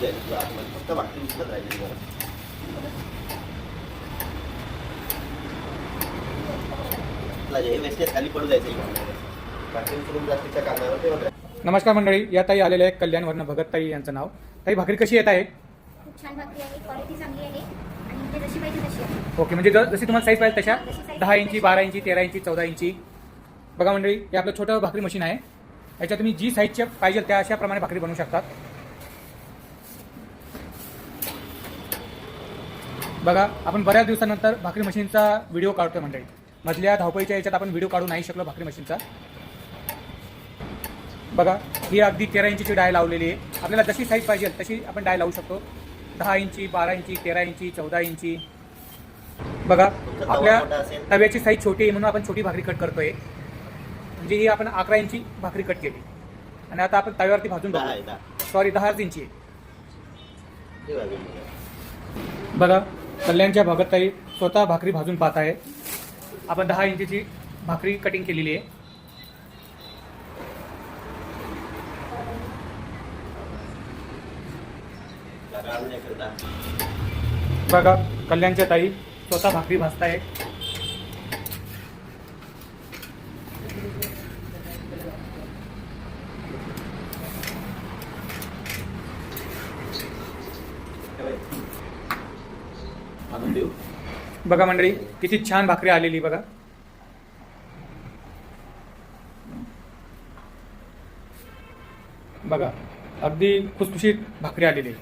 जाईल आतमध्ये, फक्त भाकरी दिसत राहिली बघा. हे वेस्टेज खाली पडू जायचं भाकरी उचलून जास्तीच्या कांद्यावर ते होतं. नमस्कार मंडळी, या ताई आलेल्या आहे कल्याणवरनं, भगत ताई यांचं नाव. ताई, भाकरी कशी येत आहे? खूप छान भाकरी आहे, क्वालिटी चांगली आहे आणि ते जशी पाहिजे तशी आहे. ओके, म्हणजे जशी तुम्हाला साईज पाहिजे तशा 10 इंची, 12 इंची, 13 इंची, 14 इंची. बघा मंडळी, हे आपलं छोटं भाकरी मशीन आहे. याच्यात तुम्ही जी साईजच्या पाहिजे त्या अशाप्रमाणे भाकरी बनवू शकतात. बघा, आपण बऱ्याच दिवसानंतर भाकरी मशीनचा व्हिडिओ काढतोय मंडळी. मधल्या धावपळीच्या याच्यात आपण व्हिडिओ काढू नाही शकलो भाकरी मशीनचा. बघा, ही अगदी 13 इंचीची डाय लावलेली आहे. आपल्याला जशी साईज पाहिजे तशी आपण डाय लावू शकतो. 10 इंची, 12 इंची, 13 इंची, 14 इंची. बघा, आपल्या तव्याची साईज छोटी आहे म्हणून आपण छोटी भाकरी कट करतोय. म्हणजे ही आपण 11 इंची भाकरी कट केली आणि आता आपण तव्यावरती भाजून बघू. सॉरी, 10 इंची आहे. बघा, कल्याणच्या भगत ताई स्वतः भाकरी भाजून पाहत आहे. आपण 10 इंचीची भाकरी कटिंग केलेली आहे. बघा, कल्याणच्या ताई स्वतः भाकरी भाजताय. बघा मंडळी, किती छान भाकरी आलेली बघा. बघा, अगदी खुसखुशीत भाकरी आलेली.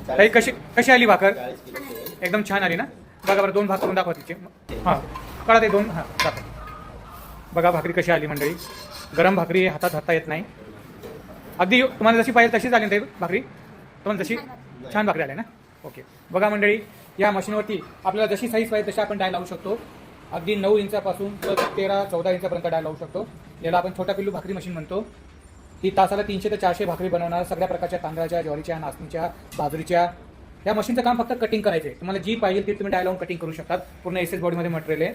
ताई, कशी आली भाकर? एकदम छान आली ना. बघा बरं, 2 भाग करून दाखवा तिचे. हां, कळा ते 2. हां, दाखवा. बघा भाकरी कशी आली मंडळी. गरम भाकरी हातात हाता येत नाही. अगदी तुम्हाला जशी पाहिजे तशीच आली ना ताई भाकरी? तुम्हाला जशी छान भाकरी आली ना. ओके. बघा मंडळी, या मशीनवरती आपल्याला जशी साईज पाहिजे तशी आपण डाय लावू शकतो. अगदी 9 इंचापासून 13-14 इंचापर्यंत डाय लावू शकतो. याला आपण छोटा पिल्लू भाकरी मशीन म्हणतो. ही तासाला 300 ते 400 भाकरी बनवणार, सगळ्या प्रकारच्या तांदळाच्या, ज्वारीच्या, नाचणीच्या, बाजरीच्या. या मशीनचं काम फक्त कटिंग करायचं आहे. तुम्हाला जी पाहिजे ती तुम्ही डाय लावून कटिंग करू शकतात. पूर्ण एसएस बॉडीमध्ये मटेरियल आहे.